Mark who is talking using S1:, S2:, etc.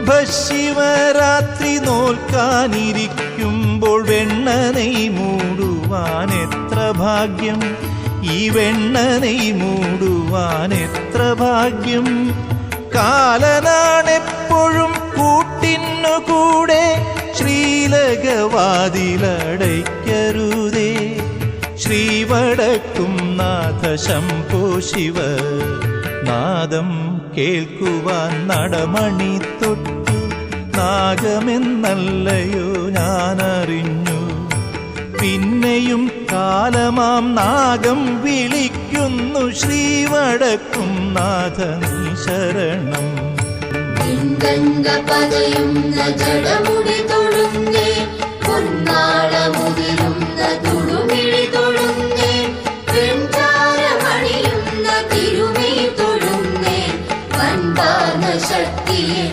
S1: ശുഭശിവരാത്രി നോൽക്കാനിരിക്കുമ്പോൾ വെണ്ണ നെയ് മൂടുവാൻ എത്ര ഭാഗ്യം, ഈ വെണ്ണ നെയ് മൂടുവാൻ എത്ര ഭാഗ്യം. കാലനാണെപ്പോഴും കൂട്ടിനു കൂടെ, ശ്രീലകവാതിലടയ്ക്കരുതേ. ശ്രീവടക്കും നാഥ ശംഭോ ശിവ, നാദം കേൾക്കുവാൻ നടമണി തൊട്ടു. നാഗമെന്നല്ലയോ ഞാനറിഞ്ഞു, പിന്നെയും കാലമാം നാഗം വിളിക്കുന്നു. ശ്രീവടക്കും നാഥ നീ ശരണം.
S2: ജടമുടി തൊടുന്നേ പൊന്നാളമുതിരുന്ന തുടുമി